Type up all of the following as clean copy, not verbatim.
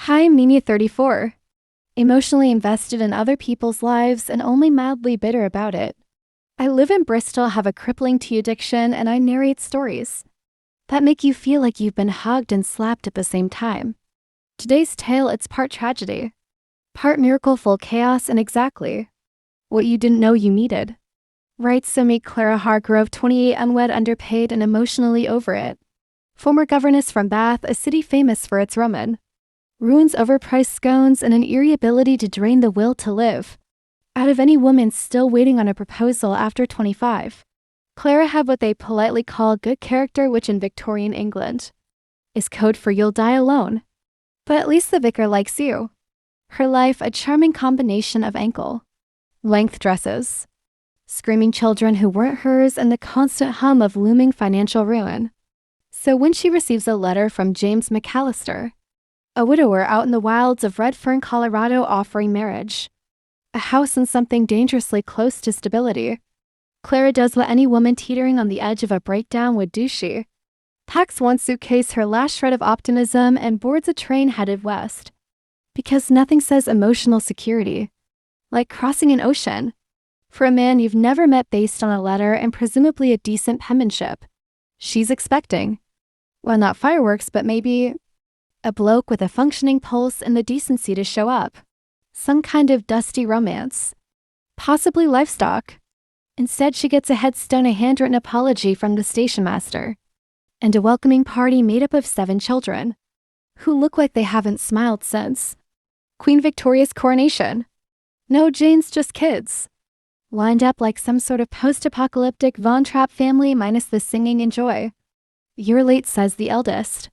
Hi, Mimi 34. Emotionally invested in other people's lives and only mildly bitter about it. I live in Bristol, have a crippling tea addiction, and I narrate stories that make you feel like you've been hugged and slapped at the same time. Today's tale, it's part tragedy, part miracle, full chaos, and exactly what you didn't know you needed. Writes so meet Clara Hargrove, 28, unwed, underpaid, and emotionally over it. Former governess from Bath, a city famous for its Roman ruins, overpriced scones, and an eerie ability to drain the will to live out of any woman still waiting on a proposal after 25. Clara had what they politely call good character, which in Victorian England is code for you'll die alone. But at least the vicar likes you. Her life, a charming combination of ankle-length dresses, screaming children who weren't hers, and the constant hum of looming financial ruin. So when she receives a letter from James McAllister, a widower out in the wilds of Redfern, Colorado, offering marriage, a house, and something dangerously close to stability, Clara does what any woman teetering on the edge of a breakdown would do. She packs one suitcase, her last shred of optimism, and boards a train headed west. Because nothing says emotional security like crossing an ocean for a man you've never met, based on a letter and presumably a decent penmanship. She's expecting, well, not fireworks, but maybe a bloke with a functioning pulse and the decency to show up. Some kind of dusty romance. Possibly livestock. Instead, she gets a headstone, a handwritten apology from the station master, and a welcoming party made up of 7 children, who look like they haven't smiled since Queen Victoria's coronation. No, Jane's just kids, lined up like some sort of post-apocalyptic Von Trapp family minus the singing and joy. "You're late," says the eldest,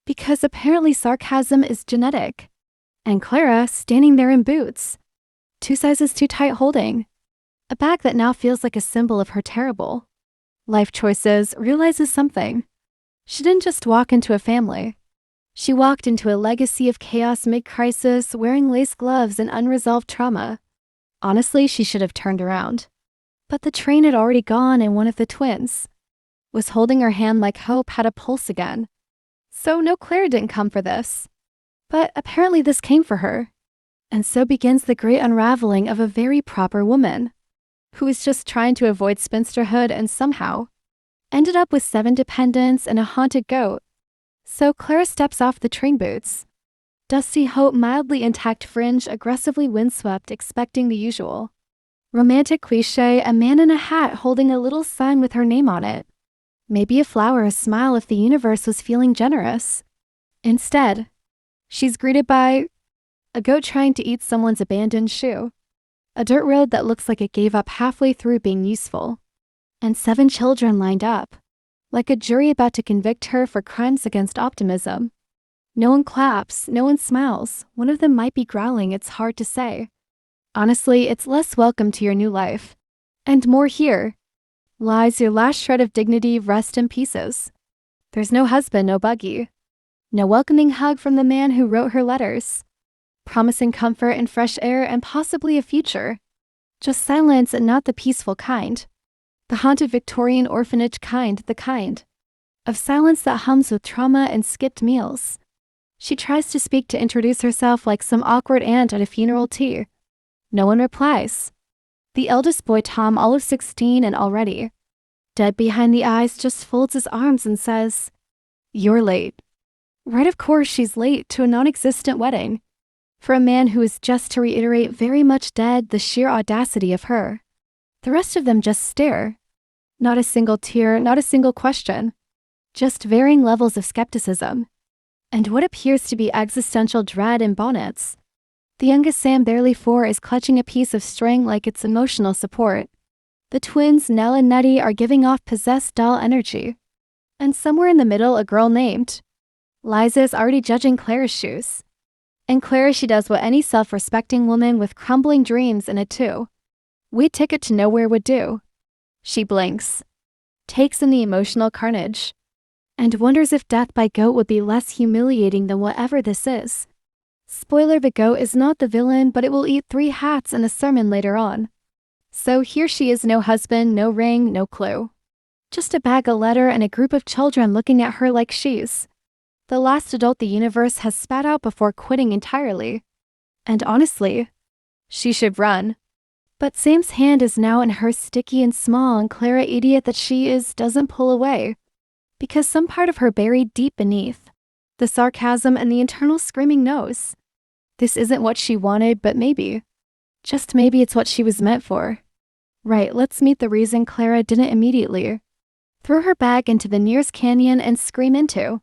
because apparently sarcasm is genetic. And Clara, standing there in boots, 2 sizes too tight, holding a bag that now feels like a symbol of her terrible life choices, realizes something. She didn't just walk into a family. She walked into a legacy of chaos mid-crisis, wearing lace gloves and unresolved trauma. Honestly, she should have turned around. But the train had already gone, and one of the twins was holding her hand like hope had a pulse again. So no, Clara didn't come for this. But apparently this came for her. And so begins the great unraveling of a very proper woman who was just trying to avoid spinsterhood and somehow ended up with 7 dependents and a haunted goat. So Clara steps off the train boots. Dusty hope, mildly intact fringe, aggressively windswept, expecting the usual romantic cliche, a man in a hat holding a little sign with her name on it. Maybe a flower, a smile if the universe was feeling generous. Instead, she's greeted by a goat trying to eat someone's abandoned shoe, a dirt road that looks like it gave up halfway through being useful, and 7 children lined up, like a jury about to convict her for crimes against optimism. No one claps, no one smiles. One of them might be growling, it's hard to say. Honestly, it's less welcome to your new life. And more here lies your last shred of dignity, rest in pieces. There's no husband, no buggy, no welcoming hug from the man who wrote her letters, promising comfort and fresh air and possibly a future. Just silence, and not the peaceful kind. The haunted Victorian orphanage kind, the kind of silence that hums with trauma and skipped meals. She tries to speak, to introduce herself like some awkward aunt at a funeral tea. No one replies. The eldest boy, Tom, all of 16 and already dead behind the eyes, just folds his arms and says, "You're late." Right, of course she's late to a non-existent wedding. For a man who is, just to reiterate, very much dead, the sheer audacity of her. The rest of them just stare. Not a single tear, not a single question. Just varying levels of skepticism. And what appears to be existential dread in bonnets. The youngest, Sam, barely 4, is clutching a piece of string like it's emotional support. The twins, Nell and Nettie, are giving off possessed doll energy. And somewhere in the middle, a girl named Liza is already judging Clara's shoes. And Clara, she does what any self-respecting woman with crumbling dreams and a 2-way ticket to nowhere would do. She blinks, takes in the emotional carnage, and wonders if death by goat would be less humiliating than whatever this is. Spoiler, the goat is not the villain, but it will eat 3 hats and a sermon later on. So here she is, no husband, no ring, no clue. Just a bag, a letter, and a group of children looking at her like she's the last adult the universe has spat out before quitting entirely. And honestly, she should run. But Sam's hand is now in hers, sticky and small, and Clara, idiot that she is, doesn't pull away. Because some part of her buried deep beneath, the sarcasm and the internal screaming knows. This isn't what she wanted, but maybe, just maybe it's what she was meant for. Right, let's meet the reason Clara didn't immediately throw her bag into the nearest canyon and scream into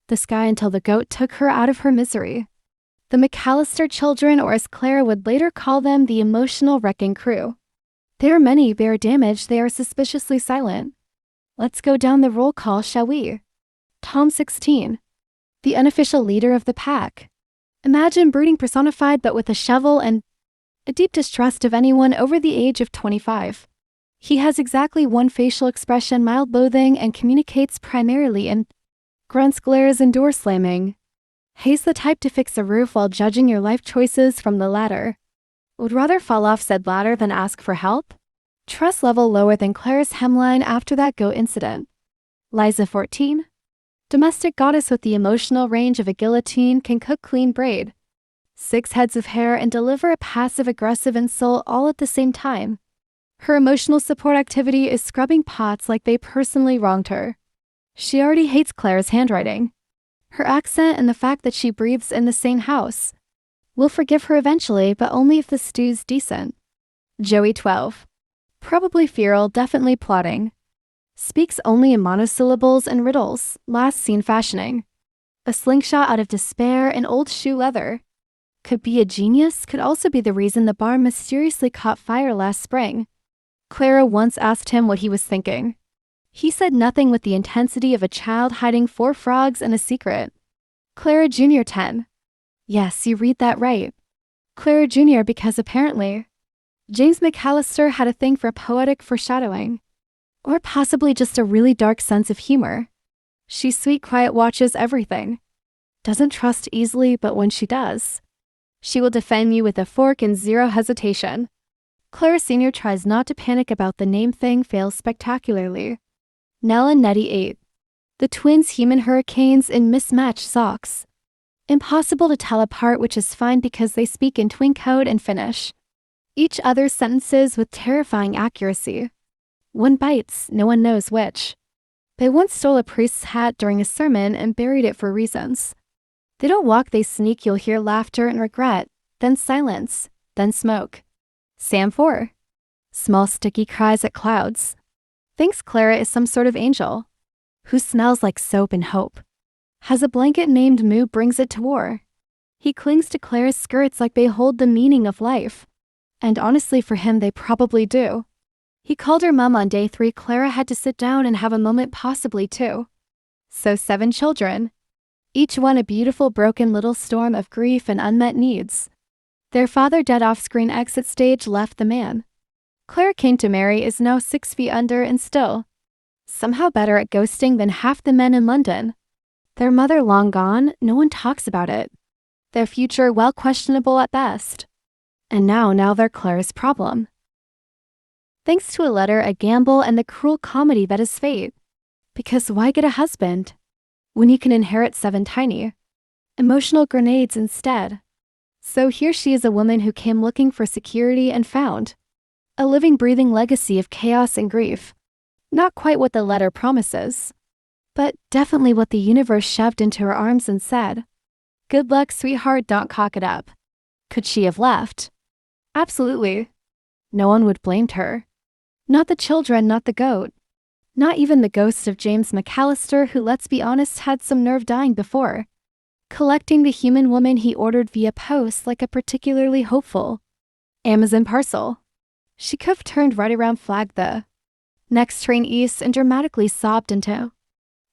the sky until the goat took her out of her misery. The McAllister children, or as Clara would later call them, the emotional wrecking crew. They are many, bear damage, they are suspiciously silent. Let's go down the roll call, shall we? Tom 16. The unofficial leader of the pack. Imagine brooding personified but with a shovel and a deep distrust of anyone over the age of 25. He has exactly one facial expression, mild loathing, and communicates primarily in grunts, glares, and door slamming. He's the type to fix a roof while judging your life choices from the ladder. Would rather fall off said ladder than ask for help? Trust level lower than Clara's hemline after that goat incident. Liza 14. Domestic goddess with the emotional range of a guillotine, can cook clean braid 6 heads of hair and deliver a passive-aggressive insult all at the same time. Her emotional support activity is scrubbing pots like they personally wronged her. She already hates Clara's handwriting, her accent, and the fact that she breathes in the same house. We'll forgive her eventually, but only if the stew's decent. Joey 12. Probably feral, definitely plotting. Speaks only in monosyllables and riddles, last seen fashioning a slingshot out of despair and old shoe leather. Could be a genius, could also be the reason the barn mysteriously caught fire last spring. Clara once asked him what he was thinking. He said nothing, with the intensity of a child hiding 4 frogs and a secret. Clara Jr. 10. Yes, you read that right. Clara Jr. because apparently James McAllister had a thing for poetic foreshadowing. Or possibly just a really dark sense of humor. She's sweet, quiet, watches everything. Doesn't trust easily, but when she does, she will defend you with a fork and zero hesitation. Clara Sr. tries not to panic about the name thing, fails spectacularly. Nell and Nettie 8. The twins, human hurricanes in mismatched socks. Impossible to tell apart, which is fine because they speak in twin code and finish each other's sentences with terrifying accuracy. One bites, no one knows which. They once stole a priest's hat during a sermon and buried it for reasons. They don't walk, they sneak. You'll hear laughter and regret, then silence, then smoke. Sam 4. Small sticky cries at clouds. Thinks Clara is some sort of angel who smells like soap and hope. Has a blanket named Moo, brings it to war. He clings to Clara's skirts like they hold the meaning of life. And honestly, for him, they probably do. He called her mum on day 3. Clara had to sit down and have a moment, possibly 2. So 7 children. Each one a beautiful broken little storm of grief and unmet needs. Their father, dead off-screen, exit stage, left the man Clara came to marry, is now 6 feet under and still somehow better at ghosting than half the men in London. Their mother long gone, no one talks about it. Their future, well, questionable at best. And now they're Clara's problem. Thanks to a letter, a gamble, and the cruel comedy that is fate. Because why get a husband when you can inherit 7 tiny emotional grenades instead? So here she is, a woman who came looking for security and found a living, breathing legacy of chaos and grief. Not quite what the letter promises, but definitely what the universe shoved into her arms and said, "Good luck, sweetheart, don't cock it up." Could she have left? Absolutely. No one would blame her. Not the children, not the goat. Not even the ghost of James McAllister, who, let's be honest, had some nerve dying before collecting the human woman he ordered via post like a particularly hopeful Amazon parcel. She could have turned right around, flagged the next train east, and dramatically sobbed into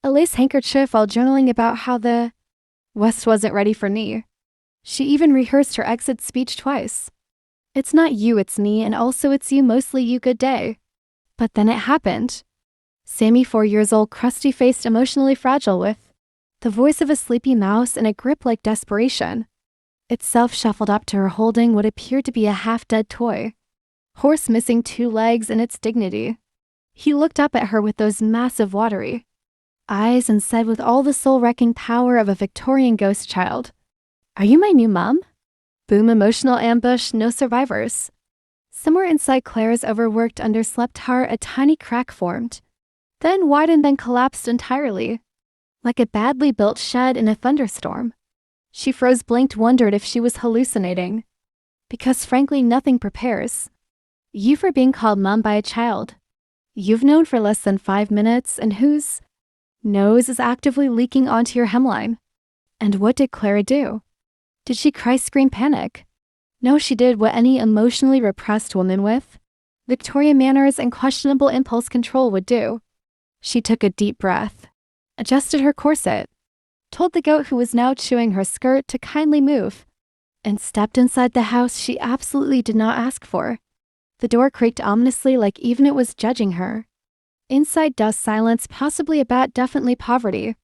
a lace handkerchief while journaling about how the West wasn't ready for me. She even rehearsed her exit speech twice. It's not you, it's me, and also it's you, mostly you, good day. But then it happened. Sammy, 4 years old, crusty-faced, emotionally fragile, with the voice of a sleepy mouse and a grip like desperation, itself shuffled up to her, holding what appeared to be a half-dead toy horse missing 2 legs and its dignity. He looked up at her with those massive, watery eyes and said with all the soul-wrecking power of a Victorian ghost child, "Are you my new mom?" Boom, emotional ambush, no survivors. Somewhere inside Clara's overworked, underslept heart, a tiny crack formed, then widened, then collapsed entirely. Like a badly built shed in a thunderstorm. She froze, blinked, wondered if she was hallucinating. Because frankly, nothing prepares you for being called mom by a child you've known for less than 5 minutes and whose nose is actively leaking onto your hemline. And what did Clara do? Did she cry, scream, panic? No, she did what any emotionally repressed woman with Victorian manners and questionable impulse control would do. She took a deep breath, adjusted her corset, told the goat who was now chewing her skirt to kindly move, and stepped inside the house she absolutely did not ask for. The door creaked ominously like even it was judging her. Inside, dust, silence, possibly a bat, definitely poverty.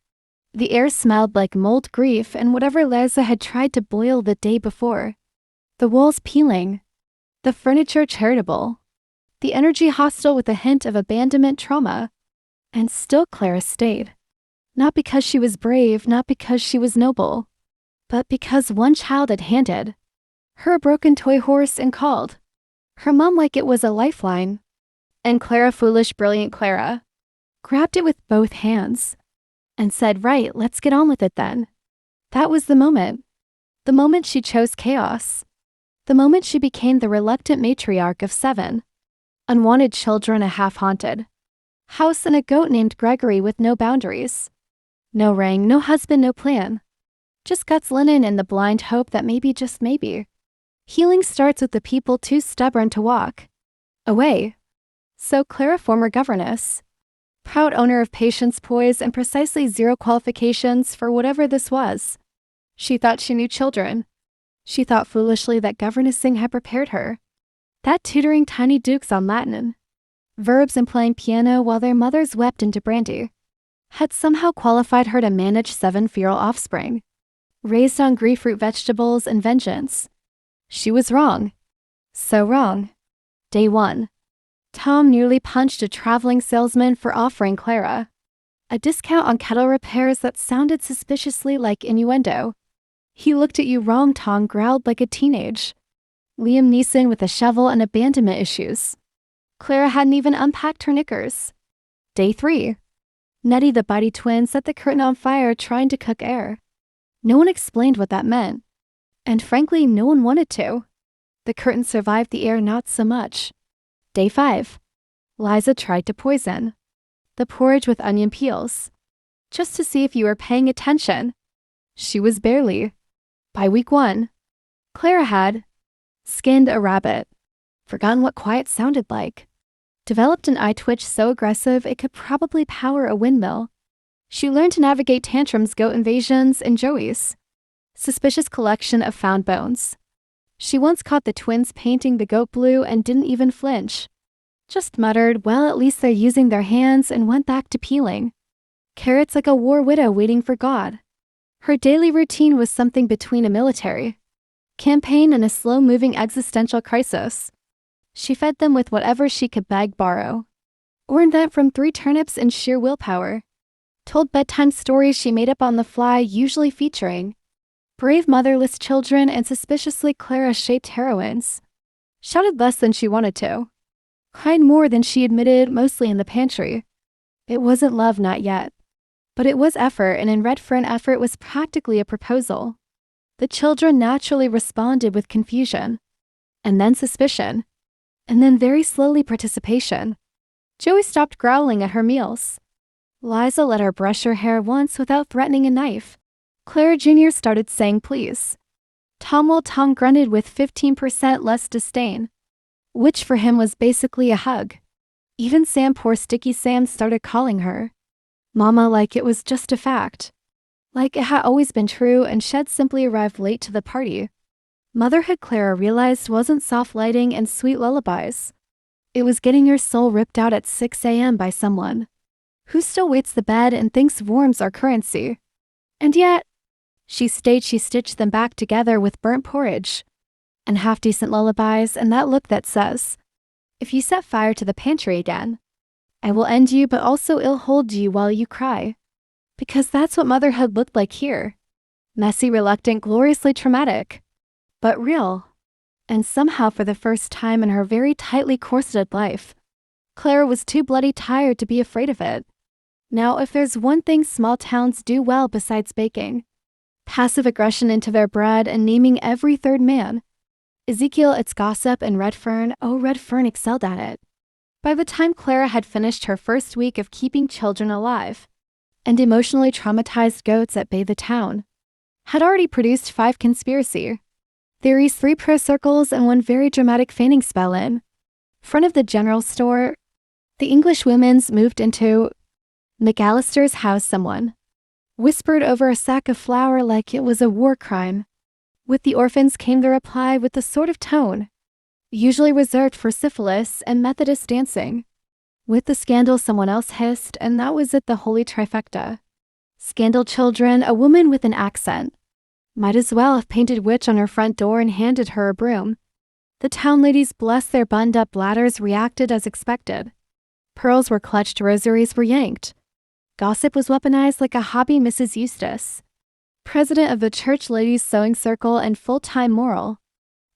The air smelled like mold, grief, and whatever Liza had tried to boil the day before. The walls peeling. The furniture charitable. The energy hostile with a hint of abandonment trauma. And still Clara stayed. Not because she was brave, not because she was noble, but because one child had handed her a broken toy horse and called her mom like it was a lifeline. And Clara, foolish, brilliant Clara, grabbed it with both hands and said, "Right, let's get on with it then." That was the moment. The moment she chose chaos. The moment she became the reluctant matriarch of 7 unwanted children, a half-haunted house, and a goat named Gregory with no boundaries. No ring, no husband, no plan. Just guts, linen, and the blind hope that maybe, just maybe, healing starts with the people too stubborn to walk away. So Clara, former governess, proud owner of patience, poise, and precisely 0 qualifications for whatever this was. She thought she knew children. She thought foolishly that governessing had prepared her. That tutoring tiny dukes on Latin, verbs, and playing piano while their mothers wept into brandy had somehow qualified her to manage 7 feral offspring, raised on grief, root vegetables, and vengeance. She was wrong. So wrong. Day 1. Tom nearly punched a traveling salesman for offering Clara a discount on kettle repairs that sounded suspiciously like innuendo. "He looked at you wrong," Tom growled like a teenage Liam Neeson with a shovel and abandonment issues. Clara hadn't even unpacked her knickers. Day 3. Nettie the Bitey twin set the curtain on fire trying to cook air. No one explained what that meant. And frankly, no one wanted to. The curtain survived the air not so much. Day 5. Liza tried to poison the porridge with onion peels, just to see if you were paying attention. She was barely. By week 1, Clara had skinned a rabbit, forgotten what quiet sounded like, developed an eye twitch so aggressive it could probably power a windmill. She learned to navigate tantrums, goat invasions, and Joey's suspicious collection of found bones. She once caught the twins painting the goat blue and didn't even flinch. Just muttered, "Well, at least they're using their hands," and went back to peeling carrots like a war widow waiting for God. Her daily routine was something between a military campaign and a slow-moving existential crisis. She fed them with whatever she could beg, borrow, or invent from 3 turnips in sheer willpower. Told bedtime stories she made up on the fly, usually featuring brave motherless children and suspiciously Clara-shaped heroines. Shouted less than she wanted to. Cried more than she admitted, mostly in the pantry. It wasn't love, not yet. But it was effort, and in red for an effort was practically a proposal. The children naturally responded with confusion, and then suspicion, and then very slowly participation. Joey stopped growling at her meals. Liza let her brush her hair once without threatening a knife. Clara Jr. started saying please. Tom grunted with 15% less disdain, which for him was basically a hug. Even Sam, poor sticky Sam, started calling her Mama like it was just a fact. Like it had always been true and she'd simply arrived late to the party. Motherhood, Clara realized, wasn't soft lighting and sweet lullabies. It was getting your soul ripped out at 6 a.m. by someone who still waits the bed and thinks warms are currency. And yet, she stitched them back together with burnt porridge and half-decent lullabies and that look that says, "If you set fire to the pantry again, I will end you but also ill-hold you while you cry." Because that's what motherhood looked like here. Messy, reluctant, gloriously traumatic. But real. And somehow, for the first time in her very tightly corseted life, Clara was too bloody tired to be afraid of it. Now, if there's one thing small towns do well besides baking, passive aggression into their bread and naming every third man, Ezekiel, its gossip, and Redfern excelled at it. By the time Clara had finished her first week of keeping children alive, and emotionally traumatized goats at bay, the town had already produced 5 conspiracy theories, 3 prayer circles, and 1 very dramatic fainting spell in front of the general store. The English women's moved into McAllister's house. Someone whispered over a sack of flour like it was a war crime. With the orphans came the reply with the sort of tone usually reserved for syphilis and Methodist dancing. With the scandal, someone else hissed, and that was it, the holy trifecta. Scandal children, a woman with an accent. Might as well have painted witch on her front door and handed her a broom. The town ladies, bless their bunged-up bladders, reacted as expected. Pearls were clutched, rosaries were yanked. Gossip was weaponized like a hobby. Mrs. Eustace, president of the church ladies' sewing circle and full-time moral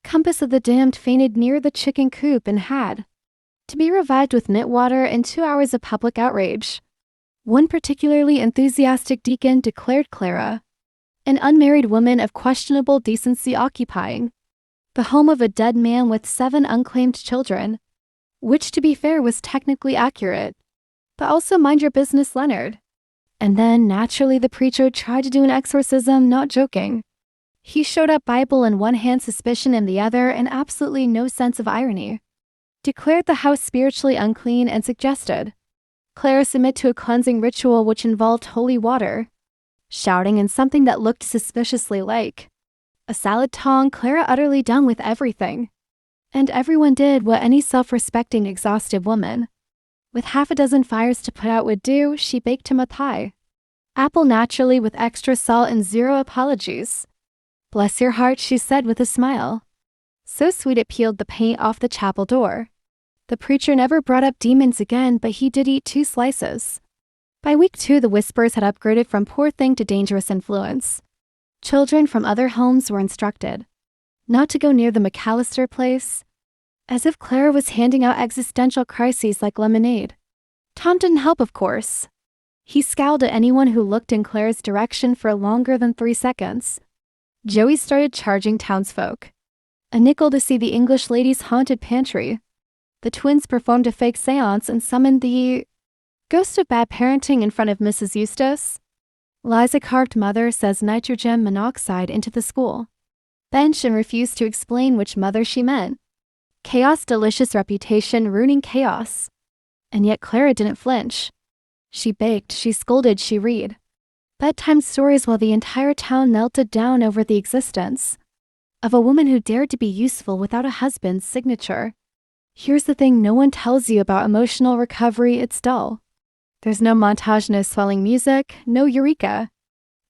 compass of the damned, fainted near the chicken coop and had to be revived with mint water and 2 hours of public outrage. One particularly enthusiastic deacon declared Clara an unmarried woman of questionable decency occupying the home of a dead man with 7 unclaimed children, which, to be fair, was technically accurate. But also mind your business, Leonard. And then, naturally, the preacher tried to do an exorcism, not joking. He showed up, Bible in one hand, suspicion in the other, and absolutely no sense of irony. Declared the house spiritually unclean and suggested Clara submit to a cleansing ritual which involved holy water, shouting, and something that looked suspiciously like a salad tong. Clara utterly done with everything. And everyone did what any self-respecting, exhaustive woman with half a dozen fires to put out would do. She baked him a pie. Apple, naturally, with extra salt and 0 apologies. Bless your heart, she said with a smile. So sweet it peeled the paint off the chapel door. The preacher never brought up demons again, but he did eat 2 slices. By week 2, the whispers had upgraded from poor thing to dangerous influence. Children from other homes were instructed not to go near the McAllister place, as if Clara was handing out existential crises like lemonade. Tom didn't help, of course. He scowled at anyone who looked in Clara's direction for longer than 3 seconds. Joey started charging townsfolk a nickel to see the English ladies' haunted pantry. The twins performed a fake seance and summoned the ghost of bad parenting in front of Mrs. Eustace. Liza carved mother says nitrogen monoxide into the school bench and refused to explain which mother she meant. Chaos, delicious reputation, ruining chaos. And yet Clara didn't flinch. She baked, she scolded, she read bedtime stories while the entire town melted down over the existence of a woman who dared to be useful without a husband's signature. Here's the thing no one tells you about emotional recovery, it's dull. There's no montage, no swelling music, no eureka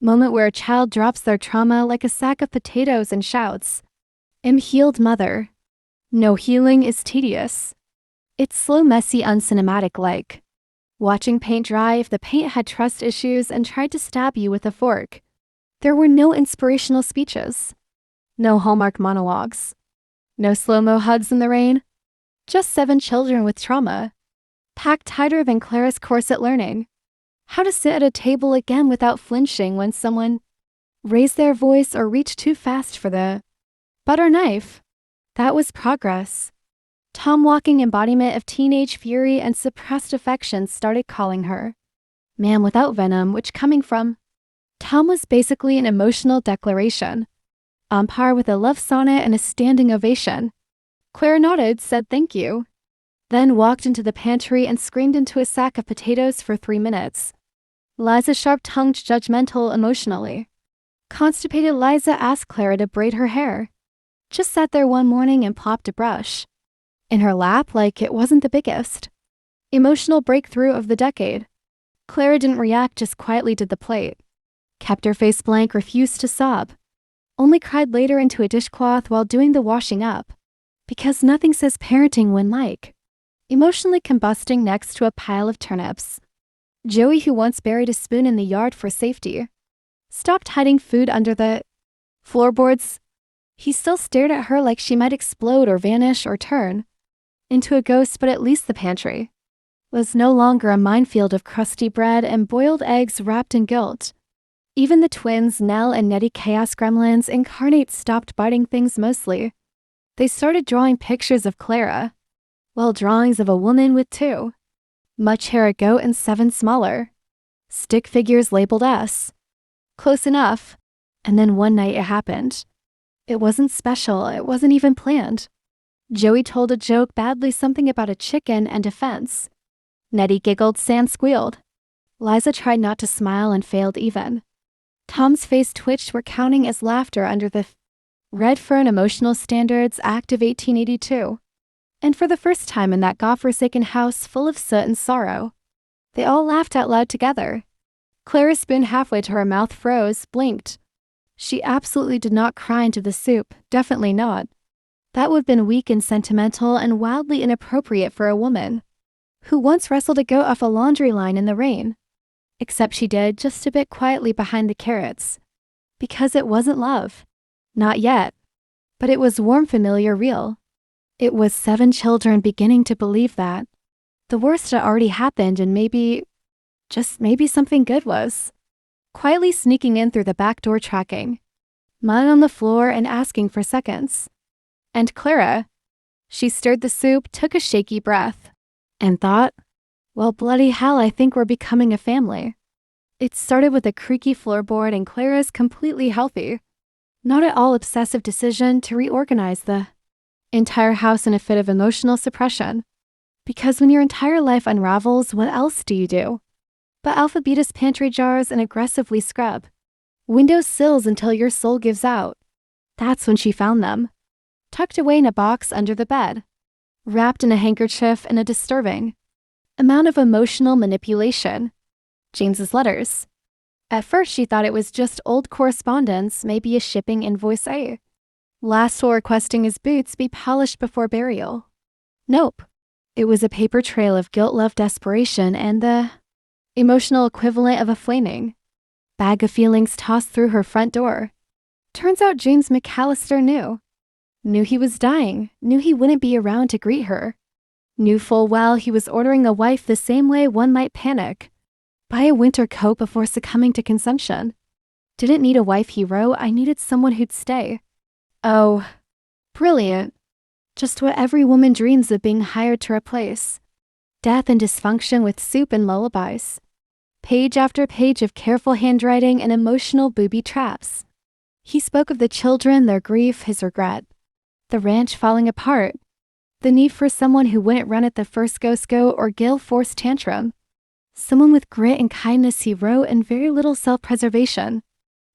moment where a child drops their trauma like a sack of potatoes and shouts, "I'm healed, mother." No, healing is tedious. It's slow, messy, uncinematic, like watching paint dry if the paint had trust issues and tried to stab you with a fork. There were no inspirational speeches, no Hallmark monologues, no slow-mo hugs in the rain, just 7 children with trauma, packed tighter than Clara's corset, learning how to sit at a table again without flinching when someone raised their voice or reached too fast for the butter knife. That was progress. Tom, walking embodiment of teenage fury and suppressed affection, started calling her man without venom, which, coming from Tom, was basically an emotional declaration, on par with a love sonnet and a standing ovation. Clara nodded, said thank you, then walked into the pantry and screamed into a sack of potatoes for 3 minutes. Liza, sharp-tongued, judgmental, emotionally constipated Liza, asked Clara to braid her hair. Just sat there one morning and plopped a brush in her lap like it wasn't the biggest emotional breakthrough of the decade. Clara didn't react, just quietly did the plate, kept her face blank, refused to sob, only cried later into a dishcloth while doing the washing up, because nothing says parenting when like emotionally combusting next to a pile of turnips. Joey, who once buried a spoon in the yard for safety, stopped hiding food under the floorboards. He still stared at her like she might explode or vanish or turn into a ghost, but at least the pantry was no longer a minefield of crusty bread and boiled eggs wrapped in guilt. Even the twins, Nell and Nettie Chaos Gremlins incarnate, stopped biting things mostly. They started drawing pictures of Clara, well, drawings of a woman with 2 much hair, a goat, and 7 smaller stick figures labeled S. Close enough. And then one night it happened. It wasn't special, it wasn't even planned. Joey told a joke, badly something about a chicken and a fence. Nettie giggled, Sam squealed. Liza tried not to smile and failed even. Tom's face twitched, recounting as laughter under the Red Fern Emotional Standards Act of 1882. And for the first time in that godforsaken house full of soot and sorrow, they all laughed out loud together. Clara's spoon halfway to her mouth froze, blinked. She absolutely did not cry into the soup, definitely not. That would have been weak and sentimental and wildly inappropriate for a woman who once wrestled a goat off a laundry line in the rain. Except she did, just a bit quietly behind the carrots. Because it wasn't love. Not yet. But it was warm, familiar, real. It was 7 children beginning to believe that. The worst had already happened, and maybe, just maybe, something good was quietly sneaking in through the back door, tracking mud on the floor and asking for seconds. And Clara, she stirred the soup, took a shaky breath, and thought, well, bloody hell, I think we're becoming a family. It started with a creaky floorboard and Clara's completely healthy, not at all obsessive decision to reorganize the entire house in a fit of emotional suppression. Because when your entire life unravels, what else do you do but alphabetous pantry jars and aggressively scrub window sills until your soul gives out? That's when she found them, tucked away in a box under the bed, wrapped in a handkerchief, and a disturbing amount of emotional manipulation. James's letters. At first she thought it was just old correspondence, maybe a shipping invoice, last will requesting his boots be polished before burial. Nope. It was a paper trail of guilt, love, desperation, and the emotional equivalent of a flaming bag of feelings tossed through her front door. Turns out James McAllister knew he was dying, knew he wouldn't be around to greet her, knew full well he was ordering a wife the same way one might panic, buy a winter coat before succumbing to consumption. Didn't need a wife, he wrote, I needed someone who'd stay. Oh, brilliant. Just what every woman dreams of being hired to replace. Death and dysfunction with soup and lullabies. Page after page of careful handwriting and emotional booby traps. He spoke of the children, their grief, his regret. The ranch falling apart. The need for someone who wouldn't run at the first go or Gale-forced tantrum. Someone with grit and kindness, he wrote, and very little self-preservation.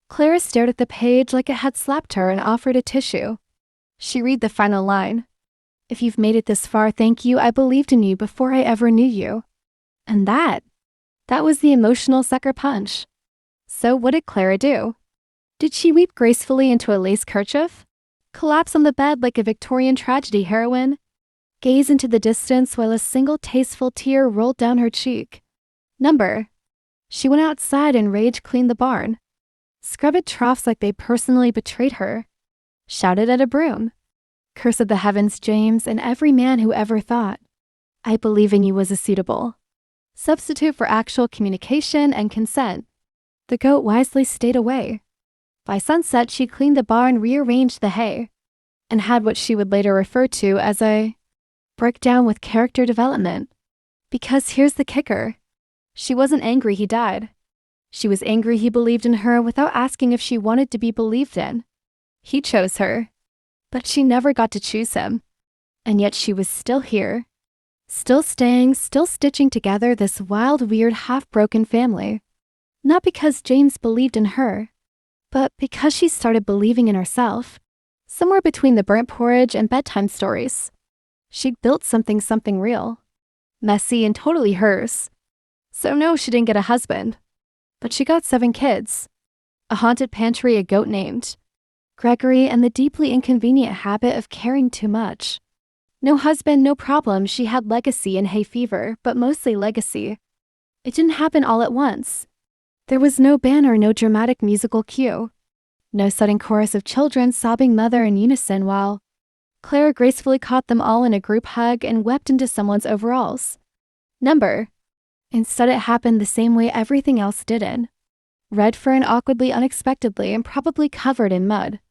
Clara stared at the page like it had slapped her and offered a tissue. She read the final line. If you've made it this far, thank you. I believed in you before I ever knew you. And that was the emotional sucker punch. So what did Clara do? Did she weep gracefully into a lace kerchief? Collapse on the bed like a Victorian tragedy heroine? Gaze into the distance while a single tasteful tear rolled down her cheek? She went outside and rage cleaned the barn. Scrubbed troughs like they personally betrayed her. Shouted at a broom. Curse of the heavens, James, and every man who ever thought I believe in you was a suitable substitute for actual communication and consent. The goat wisely stayed away. By sunset, she cleaned the barn, rearranged the hay, and had what she would later refer to as a breakdown with character development. Because here's the kicker. She wasn't angry he died. She was angry he believed in her without asking if she wanted to be believed in. He chose her, but she never got to choose him. And yet she was still here, still staying, still stitching together this wild, weird, half-broken family. Not because James believed in her, but because she started believing in herself. Somewhere between the burnt porridge and bedtime stories, she'd built something real, messy and totally hers. So no, she didn't get a husband, but she got 7 kids, a haunted pantry, a goat named Gregory, and the deeply inconvenient habit of caring too much. No husband, no problem. She had legacy and hay fever, but mostly legacy. It didn't happen all at once. There was no banner, no dramatic musical cue. No sudden chorus of children sobbing mother in unison while Clara gracefully caught them all in a group hug and wept into someone's overalls. Number. Instead, it happened the same way everything else didn't. Red fern awkwardly, unexpectedly, and probably covered in mud.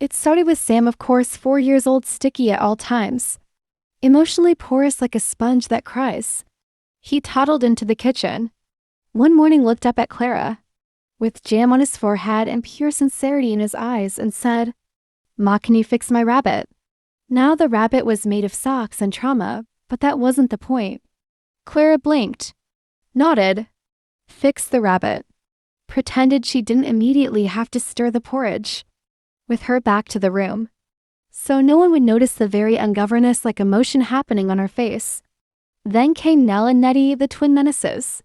It started with Sam, of course, 4 years old, sticky at all times. Emotionally porous like a sponge that cries. He toddled into the kitchen. One morning looked up at Clara, with jam on his forehead and pure sincerity in his eyes, and said, "Ma, can you fix my rabbit?" Now the rabbit was made of socks and trauma, but that wasn't the point. Clara blinked, nodded, fixed the rabbit, pretended she didn't immediately have to stir the porridge, with her back to the room, so no one would notice the very ungoverness-like emotion happening on her face. Then came Nell and Nettie, the twin menaces.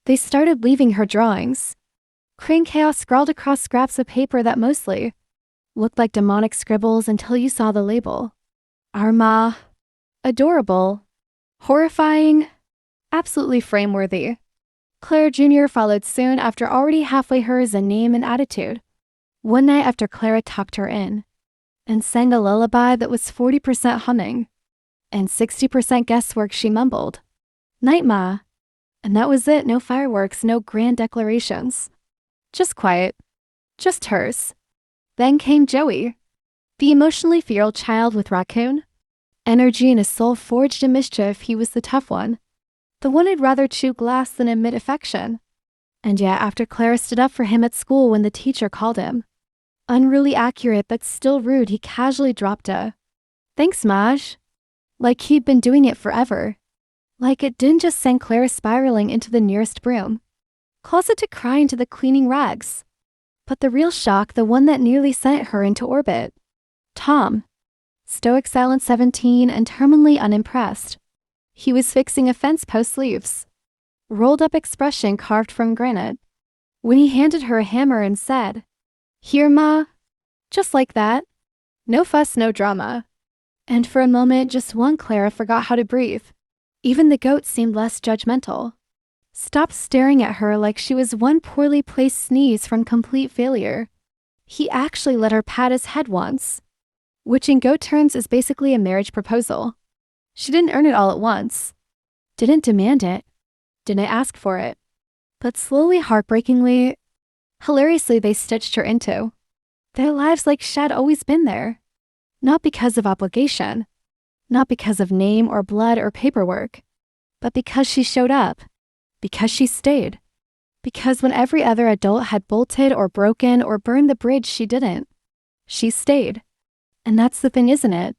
They started leaving her drawings. Crane chaos scrawled across scraps of paper that mostly looked like demonic scribbles until you saw the label. Arma. Adorable. Horrifying. Absolutely frame-worthy. Claire Jr. followed soon after, already halfway hers in name and attitude. One night after Clara tucked her in and sang a lullaby that was 40% humming and 60% guesswork, she mumbled, "Night, Ma." And that was it. No fireworks, no grand declarations. Just quiet. Just hers. Then came Joey, the emotionally feral child with raccoon energy and a soul forged in mischief. He was the tough one, the one who'd rather chew glass than admit affection. And yet, after Clara stood up for him at school when the teacher called him unruly accurate but still rude, he casually dropped a "Thanks, Maj," like he'd been doing it forever. Like it didn't just send Clara spiraling into the nearest broom closet to cry into the cleaning rags. But the real shock, the one that nearly sent her into orbit. Tom. Stoic, silent 17 and terminally unimpressed. He was fixing a fence post sleeves. Rolled up expression carved from granite. When he handed her a hammer and said, "Here, Ma." Just like that. No fuss, no drama. And for a moment, just one, Clara forgot how to breathe. Even the goat seemed less judgmental. Stopped staring at her like she was one poorly placed sneeze from complete failure. He actually let her pat his head once, which in goat terms is basically a marriage proposal. She didn't earn it all at once. Didn't demand it. Didn't ask for it. But slowly, heartbreakingly, hilariously, they stitched her into their lives like she'd always been there. Not because of obligation. Not because of name or blood or paperwork. But because she showed up. Because she stayed. Because when every other adult had bolted or broken or burned the bridge, she didn't. She stayed. And that's the thing, isn't it?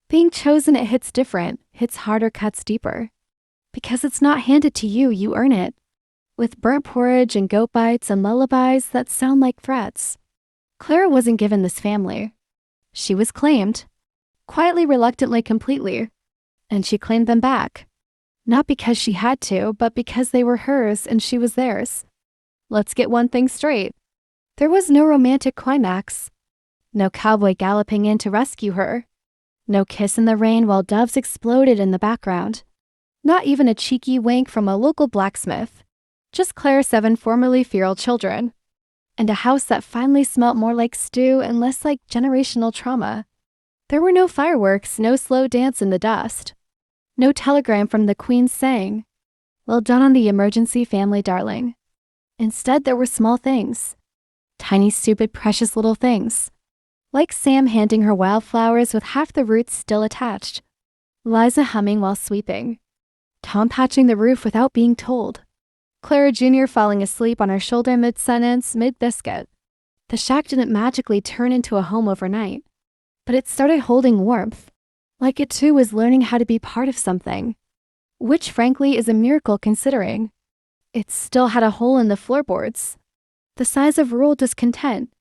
Being chosen, it hits different, hits harder, cuts deeper. Because it's not handed to you, you earn it. With burnt porridge and goat bites and lullabies that sound like threats. Clara wasn't given this family. She was claimed. Quietly, reluctantly, completely. And she claimed them back. Not because she had to, but because they were hers and she was theirs. Let's get one thing straight. There was no romantic climax. No cowboy galloping in to rescue her. No kiss in the rain while doves exploded in the background. Not even a cheeky wink from a local blacksmith. Just Claire's 7 formerly feral children. And a house that finally smelt more like stew and less like generational trauma. There were no fireworks, no slow dance in the dust. No telegram from the Queen saying, "Well done on the emergency, family darling." Instead, there were small things. Tiny, stupid, precious little things. Like Sam handing her wildflowers with half the roots still attached. Liza humming while sweeping. Tom patching the roof without being told. Clara Jr. falling asleep on her shoulder mid-sentence, mid-biscuit. The shack didn't magically turn into a home overnight. But it started holding warmth. Like it too was learning how to be part of something. Which frankly is a miracle considering. It still had a hole in the floorboards. The size of rural discontent.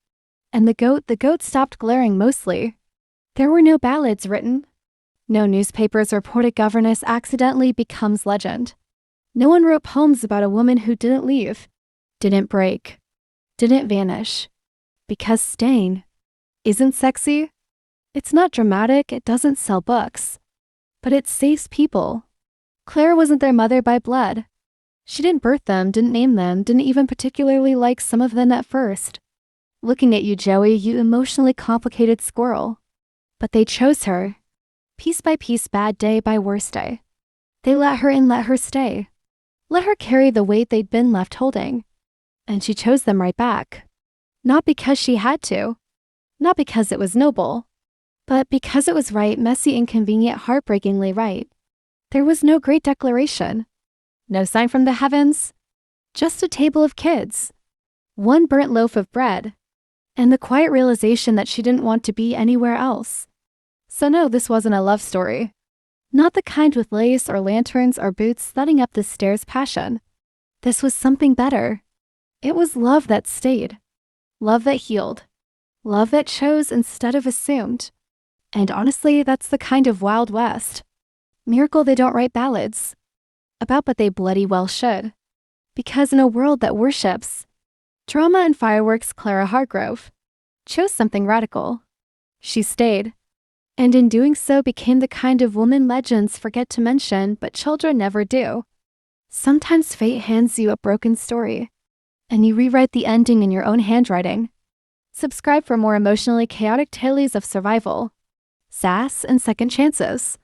And the goat stopped glaring mostly. There were no ballads written. No newspapers reported governess accidentally becomes legend. No one wrote poems about a woman who didn't leave, didn't break, didn't vanish. Because staying isn't sexy. It's not dramatic, it doesn't sell books. But it saves people. Claire wasn't their mother by blood. She didn't birth them, didn't name them, didn't even particularly like some of them at first. Looking at you, Joey, you emotionally complicated squirrel. But they chose her. Piece by piece, bad day by worst day. They let her in, let her stay. Let her carry the weight they'd been left holding. And she chose them right back. Not because she had to. Not because it was noble. But because it was right, messy, inconvenient, heartbreakingly right. There was no great declaration. No sign from the heavens. Just a table of kids. One burnt loaf of bread. And the quiet realization that she didn't want to be anywhere else. So no, this wasn't a love story. Not the kind with lace or lanterns or boots thudding up the stairs passion. This was something better. It was love that stayed. Love that healed. Love that chose instead of assumed. And honestly, that's the kind of Wild West. Miracle they don't write ballads about, but they bloody well should. Because in a world that worships drama and fireworks, Clara Hargrove chose something radical. She stayed. And in doing so became the kind of woman legends forget to mention, but children never do. Sometimes fate hands you a broken story, and you rewrite the ending in your own handwriting. Subscribe for more emotionally chaotic tales of survival, sass, and second chances.